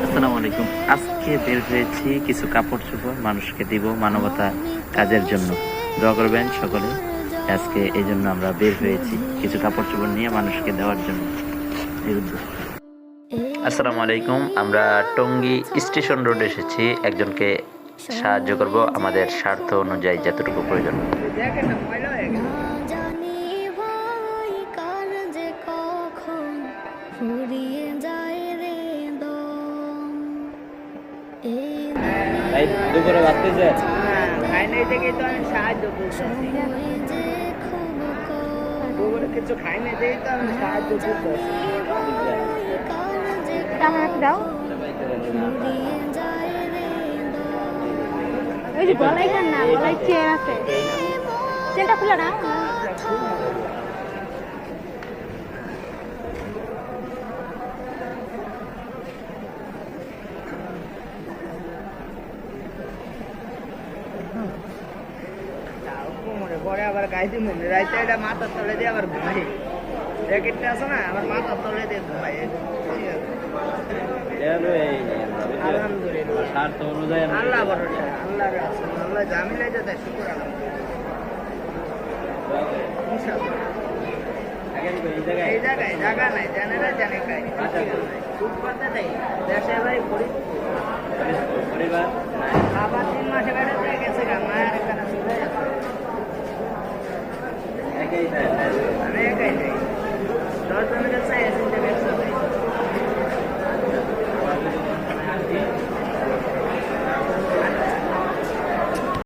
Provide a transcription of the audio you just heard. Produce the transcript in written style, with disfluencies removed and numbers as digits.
আসসালামু আলাইকুম। আজকে বের হয়েছি কিছু কাপড় চোপড় মানুষকে দিব মানবতা কাজের জন্য। দোয়া করবেন সকলে। আজকে এই জন্য আমরা বের হয়েছি কিছু কাপড় চোপড় নিয়ে মানুষকে দেওয়ার জন্য এই উদ্দেশ্য। আসসালামু আলাইকুম। আমরা টঙ্গী স্টেশন রোড এসেছি একজনকে সাহায্য করব আমাদের স্বার্থ অনুযায়ী যতটুকু প্রয়োজন। দুপুরে ভাবতেছে তো আমি সাহায্য করছি, কিছু খাই না দেখে তো আমি সাহায্য করতেছি। দাও ওই যে গলায় খান না, গলায় চেন আছে, চেনটা খুলে না। পরে আবার গাইতে মনে রাইতে এটা মাথার তলে দিয়ে আবার ঘুমাই, জ্যাকেটটা আছে না আমার মাথার তলে দিয়ে ঘুমাই। আল্লাহ ভরসা, আল্লাহ আল্লাহ জামিলাই যাতে শুকুর এই জায়গায় জায়গা নাই, জানে না জানে খাই ফুটপাতে দেয় দেশে ভাই পরিবার আবার 3 মাসে বেড়ে গেছে গা মায়ের এখানে চলে যাচ্ছে।